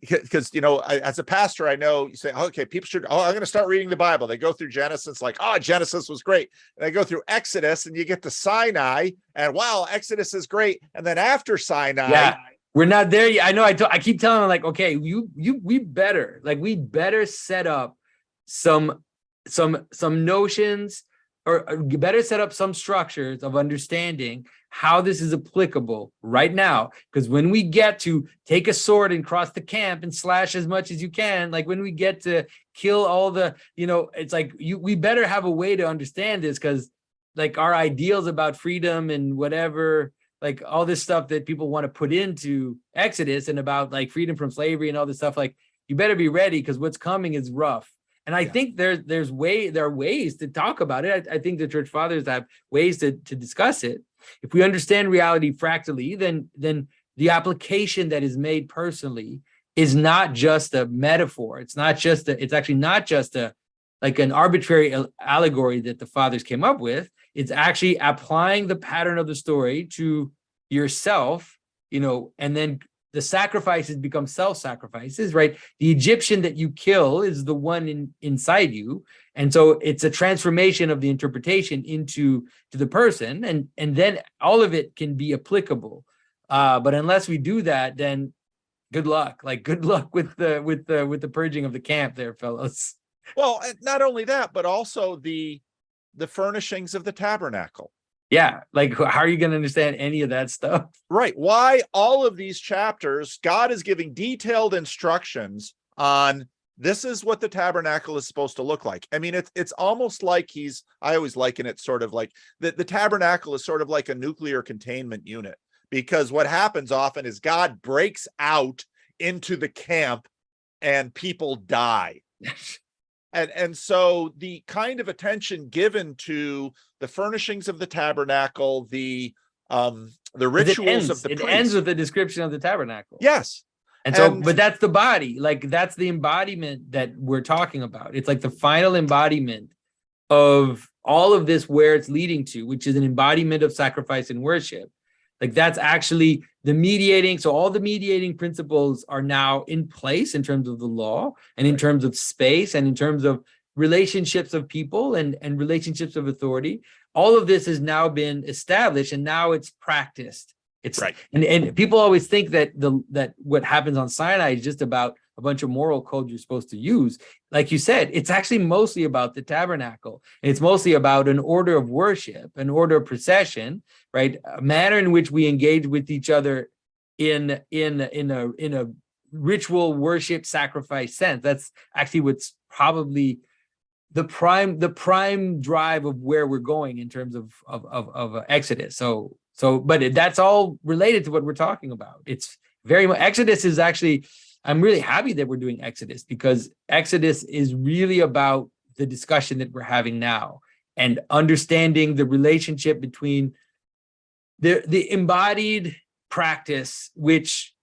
because as a pastor, I know you say, okay, people should, I'm going to start reading the Bible. They go through Genesis, like, oh, Genesis was great. And they go through Exodus, and you get to Sinai, and wow, Exodus is great. And then after Sinai, yeah, we're not there yet. I know. I keep telling them, like, okay, we better set up some notions, or better set up some structures of understanding how this is applicable right now. Because when we get to take a sword and cross the camp and slash as much as you can, like when we get to kill all the, it's like we better have a way to understand this, because like our ideals about freedom and whatever, like all this stuff that people want to put into Exodus and about like freedom from slavery and all this stuff, like you better be ready, because what's coming is rough. And I think there are ways to talk about it. I think the church fathers have ways to discuss it. If we understand reality fractally, then the application that is made personally is not just a metaphor. It's actually not just like an arbitrary allegory that the fathers came up with. It's actually applying the pattern of the story to yourself, and then the sacrifices become self-sacrifices, right? The Egyptian that you kill is the one inside you. And so it's a transformation of the interpretation to the person. And then all of it can be applicable. But unless we do that, then good luck. Like good luck with the purging of the camp there, fellows. Well, not only that, but also the furnishings of the tabernacle. Yeah, like how are you going to understand any of that stuff? Right. Why all of these chapters, God is giving detailed instructions on this is what the tabernacle is supposed to look like. I mean, it's almost like I always liken it sort of like the tabernacle is sort of like a nuclear containment unit, because what happens often is God breaks out into the camp and people die. And so the kind of attention given to the furnishings of the tabernacle, the rituals of the priest. It ends with the description of the tabernacle. Yes. And so, but that's the body, like that's the embodiment that we're talking about. It's like the final embodiment of all of this, where it's leading to, which is an embodiment of sacrifice and worship. Like that's actually the mediating. So all the mediating principles are now in place in terms of the law and in terms of space and in terms of relationships of people and relationships of authority. All of this has now been established and now it's practiced. It's right. And people always think that that what happens on Sinai is just about a bunch of moral code you're supposed to use. Like you said, it's actually mostly about the tabernacle. It's mostly about an order of worship, an order of procession, right? A manner in which we engage with each other in a ritual worship sacrifice sense. That's actually what's probably the prime drive of where we're going in terms of Exodus. But that's all related to what we're talking about. It's very much Exodus is actually. I'm really happy that we're doing Exodus, because Exodus is really about the discussion that we're having now and understanding the relationship between the embodied practice, which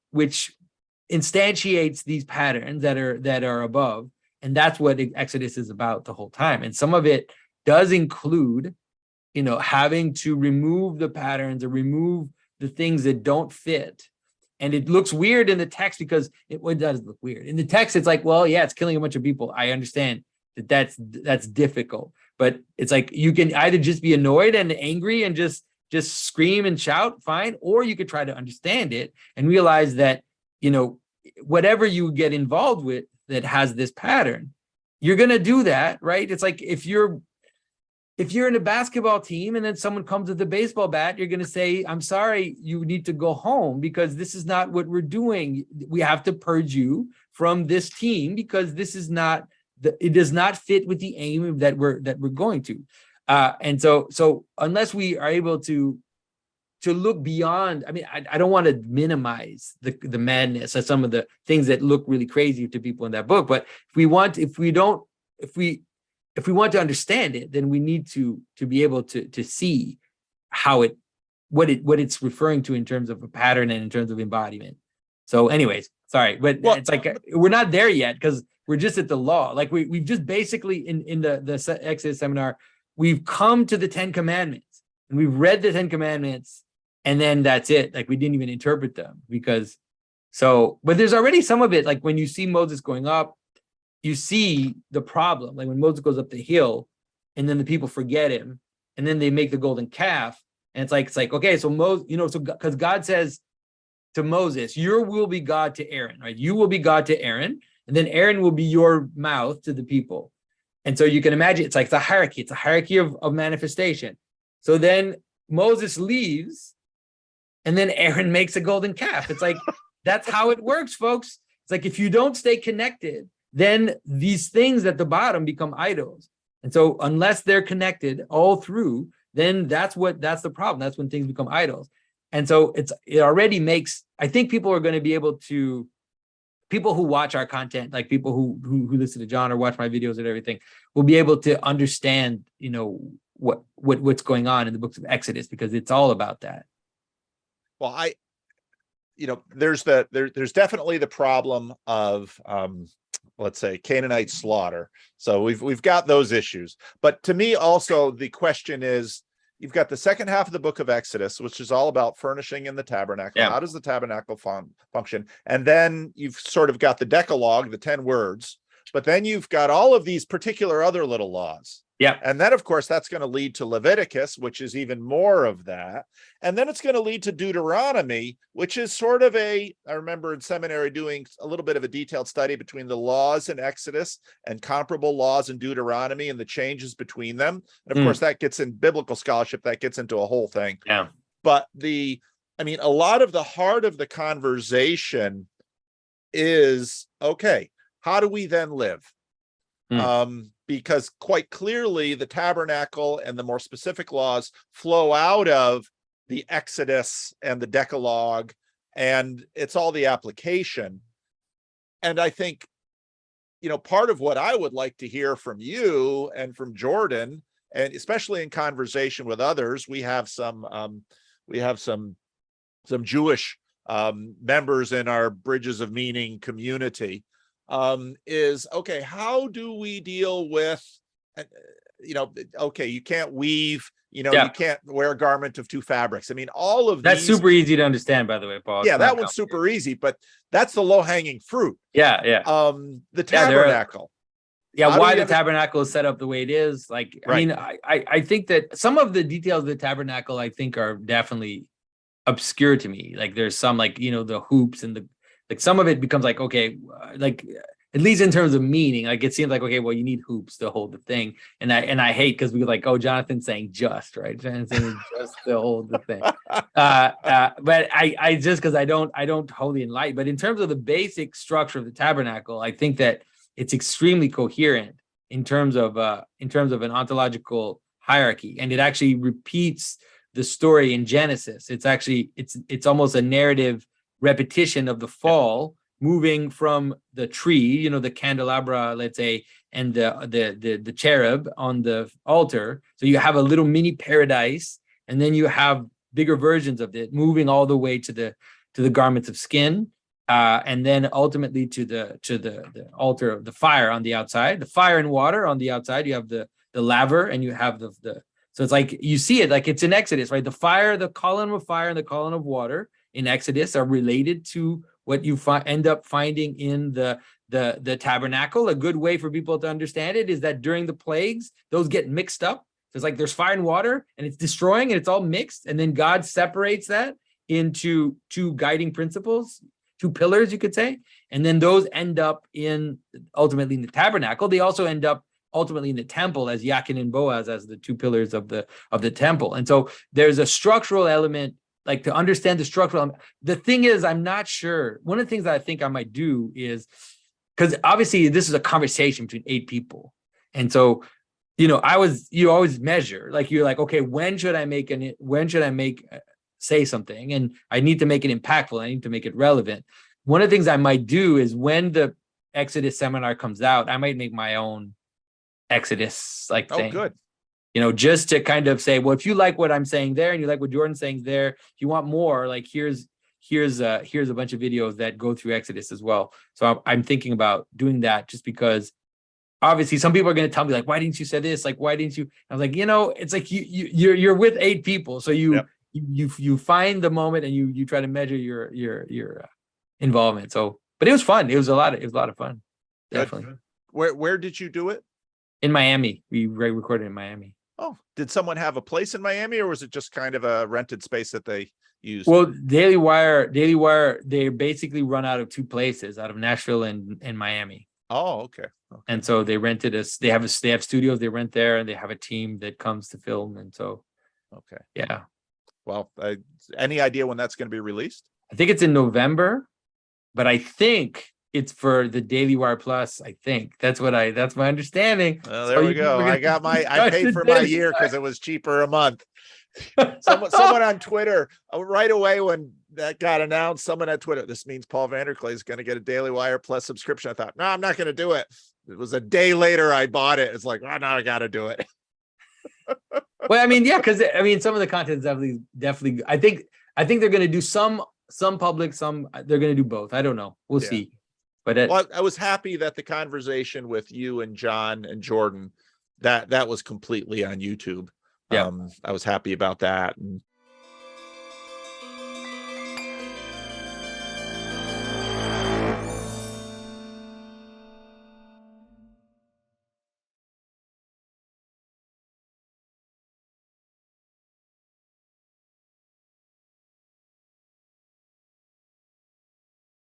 instantiates these patterns that are above. And that's what Exodus is about the whole time. And some of it does include, having to remove the patterns or remove the things that don't fit. And it looks weird in the text because it does look weird. In the text, it's like, well, yeah, it's killing a bunch of people. I understand that's difficult. But it's like you can either just be annoyed and angry and just scream and shout, fine, or you could try to understand it and realize that, whatever you get involved with that has this pattern, you're going to do that, right? It's like if you're in a basketball team and then someone comes with a baseball bat, you're going to say, I'm sorry, you need to go home because this is not what we're doing. We have to purge you from this team because this is not, it does not fit with the aim that we're going to. And so unless we are able to look beyond, I mean, I don't want to minimize the madness of some of the things that look really crazy to people in that book. But if we want to understand it, then we need to be able to see how what it's referring to in terms of a pattern and in terms of embodiment. So anyways, sorry, but it's like we're not there yet because we're just at the law. Like we've just basically in the Exodus seminar, we've come to the 10 commandments and we've read the 10 commandments and then that's it. Like we didn't even interpret them because So, but there's already some of it, like when you see Moses going up, you see the problem. Like when Moses goes up the hill, and then the people forget him, and then they make the golden calf, and it's like okay, so Moses, so because God says to Moses, "You will be God to Aaron, right? You will be God to Aaron, and then Aaron will be your mouth to the people." And so you can imagine it's like the hierarchy. It's a hierarchy of manifestation. So then Moses leaves, and then Aaron makes a golden calf. It's like that's how it works, folks. It's like if you don't stay connected, then these things at the bottom become idols. And so unless they're connected all through, then that's the problem. That's when things become idols. And so it already makes, I think people are going to be able to, people who watch our content, like people who listen to John or watch my videos and everything, will be able to understand, what's going on in the books of Exodus, because it's all about that. Well, there's definitely the problem of let's say Canaanite slaughter. So we've got those issues. But to me also the question is, you've got the second half of the book of Exodus, which is all about furnishing in the tabernacle. Yeah. How does the tabernacle function? And then you've sort of got the Decalogue, the 10 words, but then you've got all of these particular other little laws. Yeah. And then, of course, that's going to lead to Leviticus, which is even more of that. And then it's going to lead to Deuteronomy, which is sort of I remember in seminary doing a little bit of a detailed study between the laws in Exodus and comparable laws in Deuteronomy and the changes between them. And of course, that gets in biblical scholarship, that gets into a whole thing. Yeah. But a lot of the heart of the conversation is, okay, how do we then live? Because quite clearly the tabernacle and the more specific laws flow out of the Exodus and the Decalogue, and it's all the application. And I think, part of what I would like to hear from you and from Jordan, and especially in conversation with others, we have some Jewish members in our Bridges of Meaning community. Is okay, how do we deal with, okay, you can't weave, you can't wear a garment of two fabrics. All of that's super easy to understand, by the way, Paul. Yeah, that one's super easy, but that's the low-hanging fruit. Yeah. The tabernacle. Why the tabernacle is set up the way it is. Like, right. I think that some of the details of the tabernacle, I think, are definitely obscure to me. Like there's some, like, the hoops and some of it becomes like, okay, like at least in terms of meaning, like it seems like, okay, well, you need hoops to hold the thing. And I hate, because we like, oh, Jonathan's saying just, right? Jonathan's just to hold the thing. But I just, because I don't wholly enlighten. But in terms of the basic structure of the tabernacle, I think that it's extremely coherent in terms of an ontological hierarchy. And it actually repeats the story in Genesis. It's actually, it's almost a narrative repetition of the fall, moving from the tree, the candelabra, let's say, and the cherub on the altar. So you have a little mini paradise, and then you have bigger versions of it moving all the way to the garments of skin, and then ultimately to the altar of the fire on the outside, the fire and water on the outside. You have the laver, and you have the so it's like you see it like it's in Exodus, right? The fire, the column of fire and the column of water in Exodus are related to what you end up finding in the tabernacle. A good way for people to understand it is that during the plagues, those get mixed up. So it's like there's fire and water, and it's destroying, and it's all mixed. And then God separates that into two guiding principles, two pillars, you could say. And then those end up ultimately in the tabernacle. They also end up ultimately in the temple as Yakin and Boaz, as the two pillars of the temple. And so there's a structural element. Like, to understand the structural, the thing is, I'm not sure. One of the things that I think I might do is, because obviously this is a conversation between 8 people. And so, you always measure, like, you're like, okay, when should I say something? And I need to make it impactful. I need to make it relevant. One of the things I might do is, when the Exodus seminar comes out, I might make my own Exodus thing. Oh, good. Just to kind of say, well, if you like what I'm saying there, and you like what Jordan's saying there, if you want more, like here's a bunch of videos that go through Exodus as well. So I'm thinking about doing that, just because obviously some people are going to tell me, like, why didn't you say this? Like, why didn't you? I was like, it's like you're with 8 people, so you find the moment, and you try to measure your involvement. So, but it was fun. It was a lot of fun. Good. Definitely. Where did you do it? In Miami. We recorded in Miami. Oh, did someone have a place in Miami, or was it just kind of a rented space that they used? Well, Daily Wire, they basically run out of two places, out of Nashville and Miami. Oh, okay. And so they rented us. They have studios they rent there, and they have a team that comes to film. And so, okay, yeah. Well, any idea when that's going to be released? I think it's in November, but I think it's for the Daily Wire Plus. I think that's my understanding. Well, there we go. I paid for my year because it was cheaper a month. Someone on Twitter right away when that got announced, someone at Twitter, this means Paul Vanderklay is going to get a Daily Wire Plus subscription. I thought, no, I'm not going to do it. It was a day later I bought it. It's like, oh, no, I got to do it. Well, I mean, yeah, because I mean, some of the content is definitely. I think they're going to do some public, some they're going to do both. I don't know. We'll see. But I was happy that the conversation with you and John and Jordan that was completely on YouTube. Yeah. I was happy about that, and